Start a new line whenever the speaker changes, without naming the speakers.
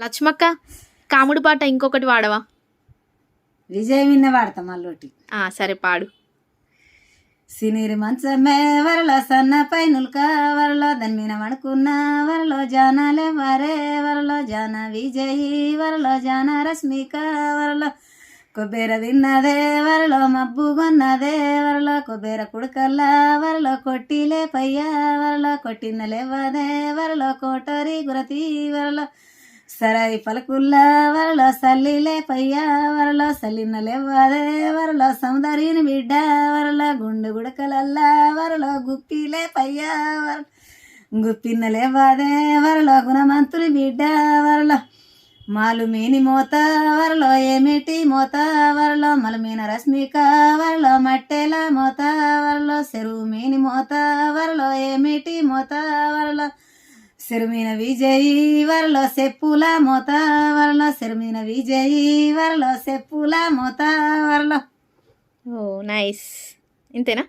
లక్ష్మక్క కాముడు పాట ఇంకొకటి వాడవా?
విజయ్ విన్న వాడతా మళ్ళోటి.
సరే పాడు.
సినీరి మంచమే వరలో సన్న పైనుల్క వరలో దాని మీద వణుకున్న వరలో జానాలే వారే వరలో జాన విజయి వరలో జాన రశ్మిక వరలో కొబ్బెర తిన్నదే వరలో మబ్బు కొన్నదే వరలో కొబ్బెర కుడుకల్లా వరలో కొట్టిలే పయ్యా వరలో కొట్టిన లేవదే వరలో కోటరి గురతి వరలో సరాయి పలకుల్లా వరలో సల్లిలే పయ్యా వరలో సల్లిన లేవదే వరలో సౌందర్యని బిడ్డ వరలో గుండు గుడకలల్లా వరలో గుప్పిలే పయ్యా వర గుప్పిన లేవదే వరలో గుణమంతుని బిడ్డ వరలో మాలు మీని మోత వరలో ఏమిటి మోత వరలో మలమీన రశ్మిక వరలో మట్టెల మోత వరలో చెరువు మీని మోత వరలో ఏమిటి మోత వరలో సిరిమీన విజయి వరలో చెప్పుల మోత వరలో సిరిమీన విజయి వరలో చెప్పుల మోత వరలో.
ఓ నైస్. ఇంతేనా?